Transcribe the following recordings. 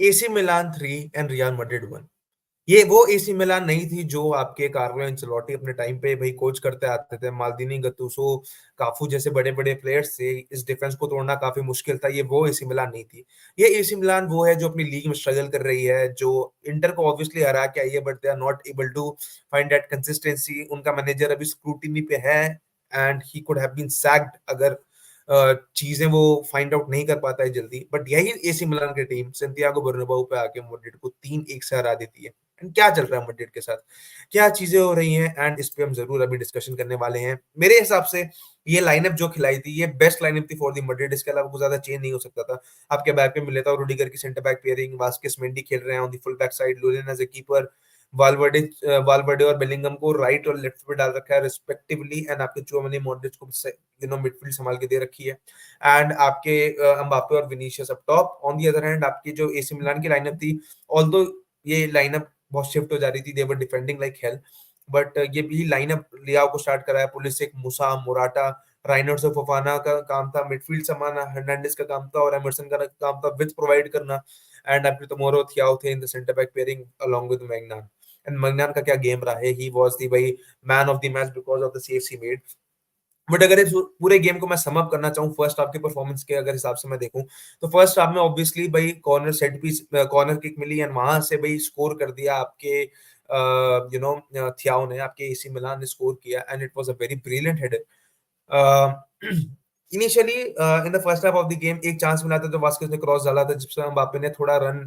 AC Milan 3 and real Madrid 1। ये वो AC Milan नहीं थी जो आपके कार्लो एंचेलोटी अपने टाइम पे भाई कोच करते आते थे। माल्दीनी, गतुसो, काफू जैसे बड़े बड़े प्लेयर्स थे, इस डिफेंस को तोड़ना काफी मुश्किल था। ये वो एसी मिलान नहीं थी। ये एसी मिलान वो है जो अपनी लीग में स्ट्रगल कर रही है, जो इंटर को ऑब्वियसली हरा के आई है, but they are not able to find that consistency. उनका मैनेजर अभी स्क्रूटिनी पे है and he could have been sacked अगर चीजें वो फाइंड आउट नहीं कर पाता है जल्दी। बट यही एसी मिलान की टीम सैंटियागो बर्नाब्यू पे आके मैड्रिड को 3-1 से हरा देती है। एंड क्या चल रहा है मैड्रिड के साथ, क्या चीजें हो रही हैं, एंड इस पे हम जरूर अभी डिस्कशन करने वाले हैं। मेरे हिसाब से ये लाइनअप जो खिलाई थी ये बेस्ट लाइनअप थी फॉर द मैड्रिड। इसके अलावा कुछ ज्यादा चेंज नहीं हो सकता था। आपके बैक पे मिले था रूडिगर की centre back pairing, Vazquez Mendy खेल रहे हैं on the full back side, Lunin as a keeper, Valverde Valverde और बेलिंगम को राइट और लेफ्ट पे डाल रखा है रिस्पेक्टिवली, एंड आपके चुआमेनी मॉड्रिच को मिडफील्ड संभाल के दे रखी है। एंड आपके एम्बापे और Vinicius up top. On the other hand आपकी जो एसी मिलान की लाइनअप थी, ऑल्दो ये लाइनअप बहुत शिफ्ट हो जा रही थी, दे वर डिफेंडिंग लाइक हेल, बट ये भी लाइनअप लियाओ को स्टार्ट कराया, पुलिसिक, मूसा, मोराटा, राइनर्स और फोफाना का काम था मिडफील्ड संभालना, हर्नांडिस का काम था और एमरसन का काम था विथ प्रोवाइड करना। एंड आपके टुमारो थियाओ थे in the centre back pairing along with Maignan. And Maignan का क्या गेम रहा है, ही वाज द भाई man of the match because of the saves he made. But अगर इस पूरे गेम को मैं सम अप करना चाहूँ फर्स्ट हाफ के परफॉर्मेंस के अगर हिसाब से मैं देखूं, तो फर्स्ट हाफ में ऑब्वियसली भाई corner set piece, corner kick मिली एंड वहां से भाई स्कोर कर दिया आपके थियाओ ने, आपके एसी मिलान ने स्कोर किया and it was a very brilliant header. Initially in the first half of the game एक चांस मिला था जो वास्केस ने क्रॉस डाला था, जिससे एम्बापे ने थोड़ा रन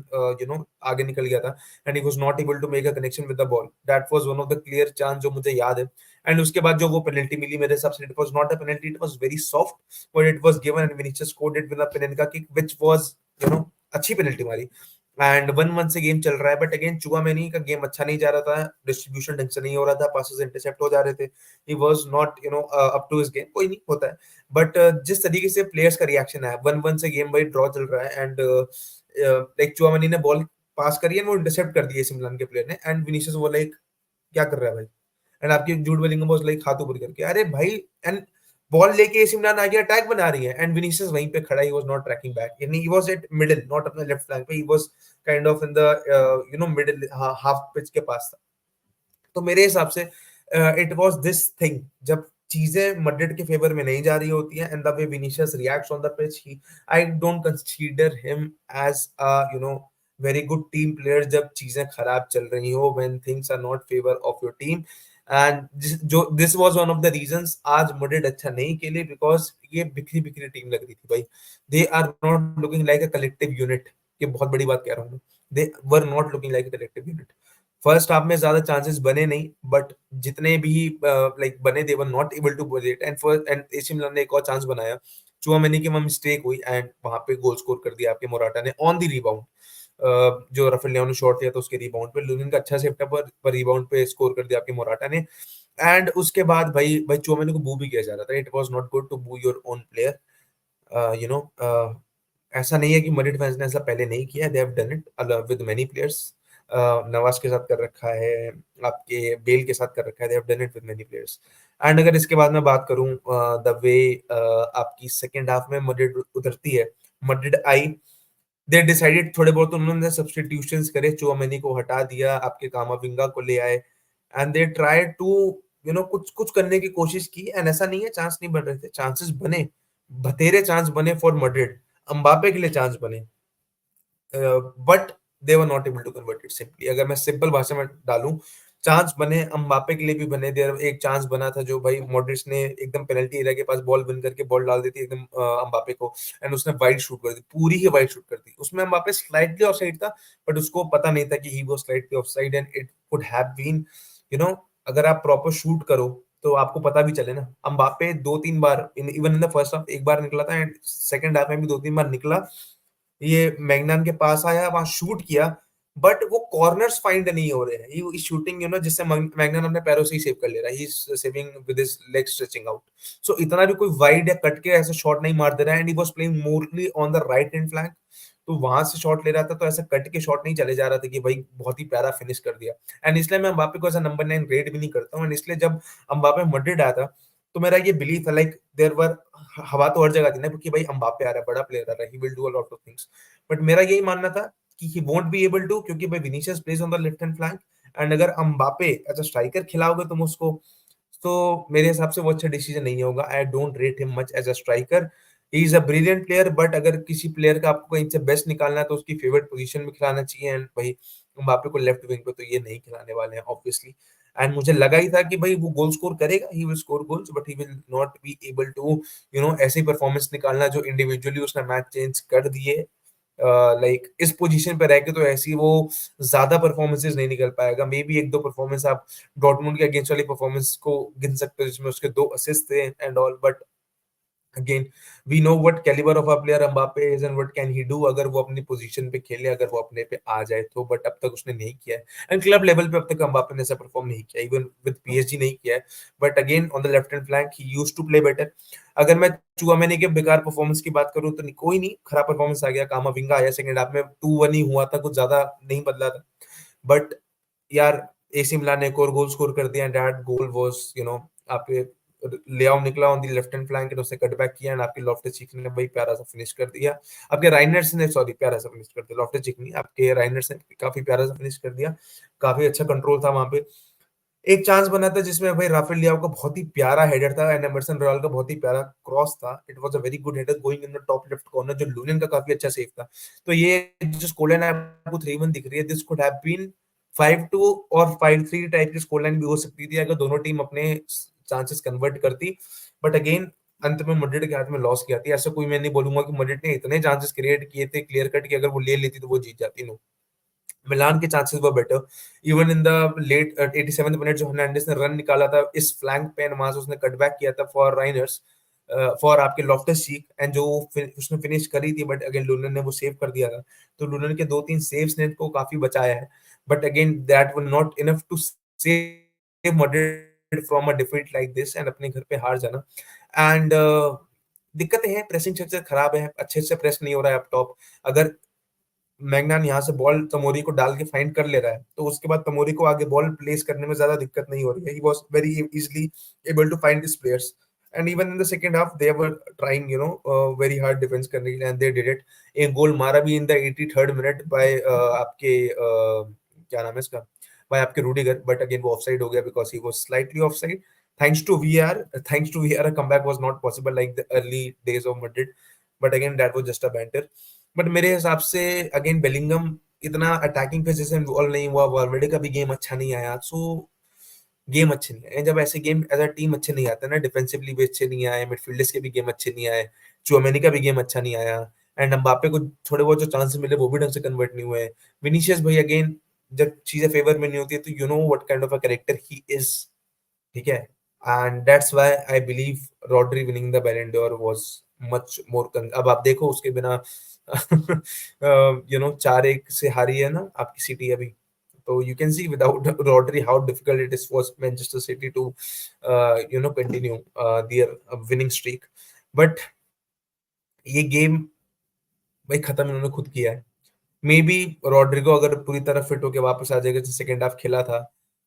आगे निकल गया था and he was not able to make a connection with the ball. That was one of the clear chance जो मुझे याद है। एंड उसके बाद जो वो पेनल्टी मिली मेरे हिसाब से it was not a penalty, it was very soft but it was given and Vinicius scored it with a penalty kick which was अच्छी पेनल्टी मारी। एंड 1-1 से गेम चल रहा है, बट अगेन चुआमेनी का गेम अच्छा नहीं जा रहा था, डिस्ट्रीब्यूशन ढंग से नहीं हो रहा था, पासेस इंटरसेप्ट हो जा रहे थे, he was not up to his game. कोई नहीं, होता है। बट जिस तरीके से प्लेयर्स का रिएक्शन है, 1-1 से गेम भाई ड्रॉ चल रहा है एंड लाइक चुआमेनी ने बॉल पास करी है, वो इंटरसेप्ट कर दी है सिमलान के प्लेयर ने, एंड विनीसियस वो लाइक क्या कर रहा है भाई, एंड आपकी जूड बेलिंगम वाज लाइक हाथ ऊपर करके अरे भाई, एंड बॉल लेके एसी मिलान आगे अटैक बना रही है एंड विनीसियस वहीं पे खड़ा, he was not tracking back, यानी he was at middle, not अपने लेफ्ट फ्लैंक पे, he was kind of in the middle half pitch के पास था। तो मेरे हिसाब से इट वाज दिस थिंग, जब चीजें मैड्रिड के फेवर में नहीं जा रही होती हैं and the way Vinicius reacts on the pitch, he I don't consider him as a very good team player जब चीजें खराब चल रही हो, when things are not favour of your team. And जो this was one of the reasons आज Madrid अच्छा नहीं खेले, बिकॉज ये बिखरी बिखरी टीम लग रही थी भाई, they are not looking like a collective unit. ये बहुत बड़ी बात कह रहा हूँ मैं, they were not looking like a collective unit. First half में ज्यादा चांसेस बने नहीं, बट जितने भी लाइक बने they were not able to ball it, and first and AC Milan ने एक और चांस बनाया, चुआमेनी की वहां मिस्टेक हुई एंड वहां पे गोल स्कोर कर दिया आपके मोराटा ने ऑन द रिबाउंड। जो राफेल लियाओ ने शॉट लिया था उसके रिबाउंड पे लुनिन का अच्छा सेव था, पर रिबाउंड पे स्कोर कर दिया आपके मोराटा ने। एंड उसके बाद भाई भाई चुआमेनी को बू भी किया जा रहा था, it was not good to boo your own player. ऐसा नहीं है कि मैड्रिड फैंस ने ऐसा पहले नहीं किया, they have done it with many players. Nawaz के साथ कर रखा है, आपके बेल के साथ कर रखा है, they have done it with many players. And अगर इसके बाद मैं बात करूं द वे आपकी सेकंड हाफ में मैड्रिड उतरती है, मैड्रिड आई, दे डिसाइडेड थोड़े बहुत उन्होंने सब्स्टिट्यूशंस करे, चुआमेनी को हटा दिया, आपके कामाविंगा को ले आए एंड दे ट्राई टू कुछ कुछ करने की कोशिश की। एंड ऐसा नहीं है चांस नहीं बन रहे थे, चांसेस बने, बतेरे चांस बने फॉर मैड्रिड, एम्बापे के लिए चांस बने, but they were not able to convert it simply. अगर मैं सिंपल भाषा में डालूं, चांस बने, एम्बापे के लिए भी बने। देर एक चांस बना था जो भाई मॉड्रिच ने एकदम पेनल्टी एरिया के पास बॉल विन करके बॉल डाल दी थी एकदम एम्बापे को, एंड उसने वाइड शूट कर दी, पूरी ही वाइड शूट कर दी, उसमें एम्बापे स्लाइटली ऑफ साइड था, बट उसको पता नहीं था कि he was slightly off side and it could have been you know अगर आप प्रॉपर शूट करो तो आपको पता भी चले ना। एम्बापे दो तीन बार even in the first half एक बार निकला था एंड सेकंड हाफ में भी दो तीन बार निकला, ये मैग्नान के पास आया, वहां शूट किया, बट वो कॉर्नर्स फाइंड नहीं हो रहे हैं, ही शूटिंग जिससे मैग्नान अपने पैरों से ही सेव कर ले रहा है, he saving with his leg stretching out. So इतना भी कोई वाइड या कट के ऐसा शॉट नहीं मार दे रहा है, and he was playing morally on the right hand flank, तो वहां से शॉट ले रहा था, तो ऐसा कट के शॉट नहीं चले जा रहा था कि भाई बहुत ही प्यारा फिनिश कर दिया। एंड इसलिए मैं एम्बापे को एज नंबर 9 रेट भी नहीं करता हूँ, एंड इसलिए जब एम्बापे मैड्रिड आया था तो मेरा ये बिलीफ था लाइक देयर वर, हवा तो हर जगह थी ना, क्योंकि भाई एम्बापे आ रहा है, बड़ा प्लेयर आ रहा है, he will do a lot of things, but मेरा यही मानना था कि he won't be able to, क्योंकि भाई Vinicius plays on the left hand flank, and अगर अम्बापे एज अ स्ट्राइकर खिलाओगे तुम उसको, तो मेरे हिसाब से वो अच्छा डिसीजन नहीं होगा। I don't rate him much as a striker. He is a brilliant player, but अगर किसी प्लेयर का आपको कहीं से बेस्ट निकालना है तो उसकी फेवरेट पोजीशन में खिलाना चाहिए, एंड भाई एम्बापे को लेफ्ट विंग पे तो ये नहीं खिलाने वाले हैं ऑब्वियसली। एंड मुझे लगा ही था कि भाई वो गोल स्कोर करेगा, he will score goals, but he will not be able to ऐसी परफॉर्मेंस निकालना जो इंडिविजुअली उसने मैच चेंज कर दिए। लाइक इस पोजीशन पे रह के तो ऐसी वो ज्यादा परफॉर्मेंसेस नहीं निकल पाएगा। मे बी एक दो परफॉर्मेंस आप डॉर्टमुंड के अगेंस्ट वाली परफॉर्मेंस को गिन सकते हो जिसमें उसके 2 असिस्ट थे and all, but again we know what calibre of a player Mbappe is and what can he do अगर वो अपनी पोजीशन पे खेले, अगर वो अपने पे आ जाए तो। बट अब तक उसने नहीं किया है, एंड क्लब लेवल पे अब तक एम्बापे ने ऐसा परफॉर्म नहीं किया, इवन विद पीएसजी नहीं किया है। But again on the left hand flank he used to play better. अगर मैं चुआमेनी के बेकार परफॉर्मेंस की बात करूं तो कोई नहीं, खराब परफॉर्मेंस आ गया, कामाविंगा आया सेकंड हाफ में, 2-1 ही हुआ था, कुछ ज्यादा नहीं बदला था। बट यार एसी मिलान ने एक और गोल स्कोर कर दिया, एंड दैट गोल वाज आपके लेआउट निकला on the left hand flank and उसने कट बैक किया, एंड आपके लॉफ्टस-चीक ने भाई प्यारा सा फिनिश कर दिया। आपके राइनर्स ने, सॉरी, प्यारा सा फिनिश कर दिया, लॉफ्टस-चीक नहीं, आपके राइनर्स ने काफी प्यारा सा फिनिश कर दिया। काफी अच्छा कंट्रोल था वहां पे। एक चांस बना था जिसमें भाई राफेल लियाओ का बहुत ही प्यारा हेडर था एंड एमरसन रॉयल का बहुत ही प्यारा क्रॉस था। It was a very good header going in the top left corner, जो लूनियन का काफी अच्छा सेव था। तो ये जो स्कोर लाइन आपको 3-1 दिख रही है, दिस कुड हैव बीन 5-2 और 5-3 टाइप की स्कोर लाइन भी हो सकती थी अगर दोनों टीम अपने चांसेस कन्वर्ट करती। बट अगेन अंत में मैड्रिड के हाथ में लॉस किया थी। ऐसा कोई मैं नहीं बोलूंगा कि मैड्रिड ने इतने चांसेस क्रिएट किए थे क्लियर कट कि अगर वो ले लेती तो वो जीत जाती। नो, मिलान के chances were better. Even in the late 87th minute जो हर्नांडिस ने रन निकाला था इस फ्लैंक पे, वहां से उसने कट बैक किया था फॉर राइनर्स, फॉर आपके लॉफ्टस चीक, एंड जो उसने फिनिश करी थी, बट अगेन लूनन ने वो सेव कर दिया था। तो लूनन के 2-3 सेव्स ने को काफी बचाया है, but again that were not enough to save Madrid from a defeat like this and अपने घर पे हार जाना। एंड दिक्कतें हैं, प्रेसिंग स्ट्रक्चर खराब है, अच्छे से प्रेस नहीं हो रहा है अप टॉप। अगर मैग्नान यहाँ से बॉल तमोरी को डाल के फाइंड कर ले रहा है तो उसके बाद तमोरी को आगे बॉल प्लेस करने में ज्यादा दिक्कत नहीं हो रही है। He was very easily able to find his players, and even in the second half they were trying very hard defence करने के लिए, एंड दे डिड इट। एक गोल मारा भी in the 83rd minute bye आपके क्या नाम है इसका, बाय आपके रूडिगर, बट अगेन वो ऑफसाइड हो गया because he was slightly offside. Thanks to VAR a comeback was not possible like the early days of Madrid, but again that was just a banter। But मेरे हिसाब से again Bellingham इतना attacking पे जैसे involve नहीं हुआ, वालवर्डे का भी गेम अच्छा नहीं आया, सो गेम अच्छे नहीं आए। जब ऐसे गेम एज अ टीम अच्छे नहीं आते ना, डिफेंसिवली भी अच्छे नहीं आए, मिडफील्डर्स के भी गेम अच्छे नहीं आए, चुआमेनी का भी गेम अच्छा नहीं आया, एंड एम्बापे को थोड़े बहुत जो चांसेस मिले वो भी ढंग से कन्वर्ट नहीं हुए। विनीशियस भाई अगेन जब चीजें फेवर में नहीं होती है तो you know what kind of a character he is, ठीक है। And that's why I believe Rodri winning the बैलन डोर वाज मच मोर। अब आप देखो उसके बिना 4-1 से हारी है ना आपकी सिटी अभी, तो you can see without Rodri how difficult it is for Manchester City to continue their winning streak। but ये गेम भाई खत्म इन्होंने खुद किया है। मे बी रॉड्रिगो अगर पूरी तरह फिट होके वापस आ जाएगा, जैसे सेकंड हाफ खेला था,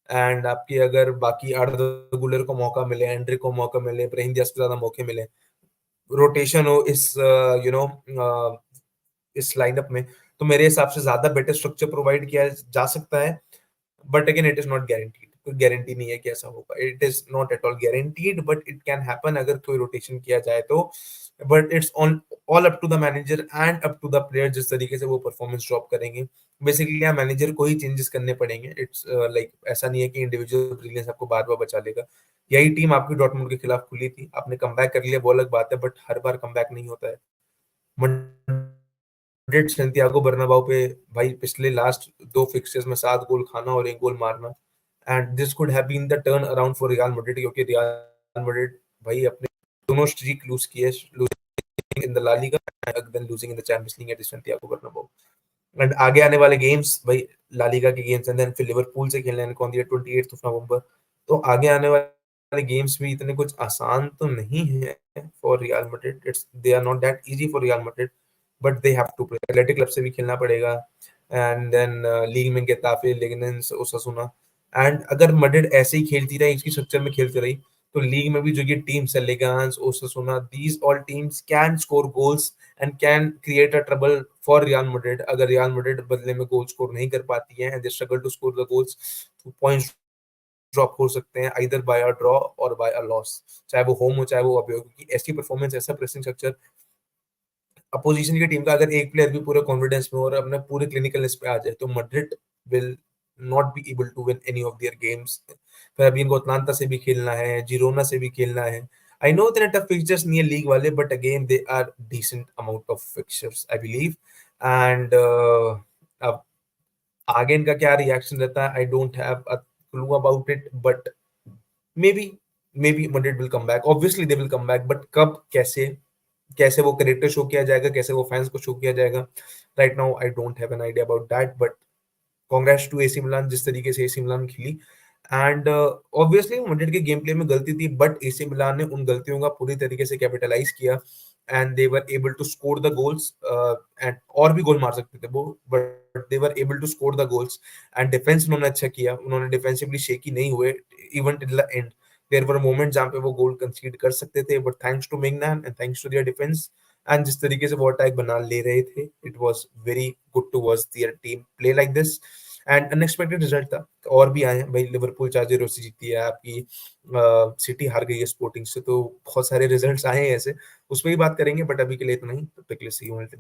एंड आपकी अगर बाकी आर्दा गुलर को मौका मिले, एंड्रिक को मौका मिले, ब्राहिम दियाज को ज्यादा मौके मिले, रोटेशन हो इस इस लाइनअप में, तो मेरे हिसाब से ज्यादा बेटर स्ट्रक्चर प्रोवाइड किया जा सकता है। But again it is not guaranteed, कोई गारंटी नहीं है कि ऐसा होगा, it is not at all guaranteed, but it can happen अगर कोई रोटेशन किया जाए तो। But it's on all up to the manager and up to the player जिस तरीके से वो परफॉर्मेंस ड्रॉप करेंगे। बेसिकली यहाँ मैनेजर को ही चेंजेस करने पड़ेंगे। इट्स लाइक ऐसा नहीं है कि इंडिविजुअल ब्रिलियंस आपको बार बार बचा लेगा। यही टीम आपकी डॉर्टमुंड के खिलाफ खुली थी, आपने कमबैक कर लिया वो अलग बात है, बट हर बार कमबैक नहीं होता है। मैड्रिड सैंटियागो बर्नाबाउ पे भाई पिछले लास्ट 2 फिक्सचर्स में 7 गोल खाना और 1 गोल मारना, and this could have been the turn around for Real Madrid, क्योंकि रियल मैड्रिड भाई अपने दोनों स्ट्रीक लूज किए, losing in the La Liga and then losing in the Champions League at Santiago Bernabeu. And आगे आने वाले games भाई La Liga के गेम्स, एंड देन फिर लिवरपूल से खेलने हैं on the 28th of November. तो आगे आने वाले गेम्स भी इतने कुछ आसान तो नहीं है for Real Madrid. It's they are not that easy for Real Madrid, but they have to play. Athletic Club से भी खेलना पड़ेगा, एंड देन लीग में गेताफे, लेगिनेंस, ओसासुना। एंड अगर मैड्रिड ऐसे ही खेलती रही, इसकी स्ट्रक्चर में खेलती रही, तो लीग में भी जो ये टीम्स है, Leganes, Osasuna, these all teams can score goals and can create a trouble for Real Madrid. अगर रियल मैड्रिड बदले में गोल स्कोर नहीं कर पाती है and they struggle to score the goals, तो पॉइंट्स ड्रॉप हो सकते हैं आइदर बाय अ ड्रॉ और बाय अ लॉस, चाहे वो होम हो चाहे वो अवे हो, क्योंकि ऐसी परफॉर्मेंस, ऐसा प्रेसिंग स्ट्रक्चर अपोजिशन की टीम का, अगर एक प्लेयर भी पूरे कॉन्फिडेंस में और अपने पूरे क्लिनिकलनेस पे आ जाए, तो Madrid will not be able to win any of their games. फिर अभी इनको अटलांटा से भी खेलना है, जिरोना से भी खेलना है। I know their tough fixtures नहीं है लीग वाले, but again they are decent amount of fixtures I believe. And अब आगे इनका क्या रिएक्शन रहता है, I don't have a clue about it, but maybe Madrid will come back, obviously they will come back, but कब, कैसे, कैसे वो करेक्टर शो किया जाएगा, कैसे वो फैंस को शो किया जाएगा, right now I don't have an idea about that. But congrats to AC Milan, जिस तरीके से एसी मिलान खेली, एंड ऑब्वियसली मैड्रिड के गेम प्ले में गलती थी, बट एसी मिलान ने उन गलतियों का पूरी तरीके से कैपिटलाइज किया and they were able to score the goals. And और भी गोल मार सकते थे वो, but they were able to score the goals. And defence उन्होंने अच्छा किया, उन्होंने डिफेंसिवली शेकी नहीं हुए even till the end. There were moment जहां पे वो गोल कंसीड कर सकते थे, but thanks to Maignan and thanks to their defence and जिस तरीके से वो अटैक बना ले रहे थे, it was very good to watch their team play like this. And unexpected result था, और भी आए हैं भाई, लिवरपूल 4-0 से जीती है आपकी, सिटी हार गई है स्पोर्टिंग से, तो बहुत सारे रिजल्ट्स आए हैं ऐसे, उस पर ही बात करेंगे, बट अभी के लिए इतना ही, तब तक के लिए सी यू नेक्स्ट।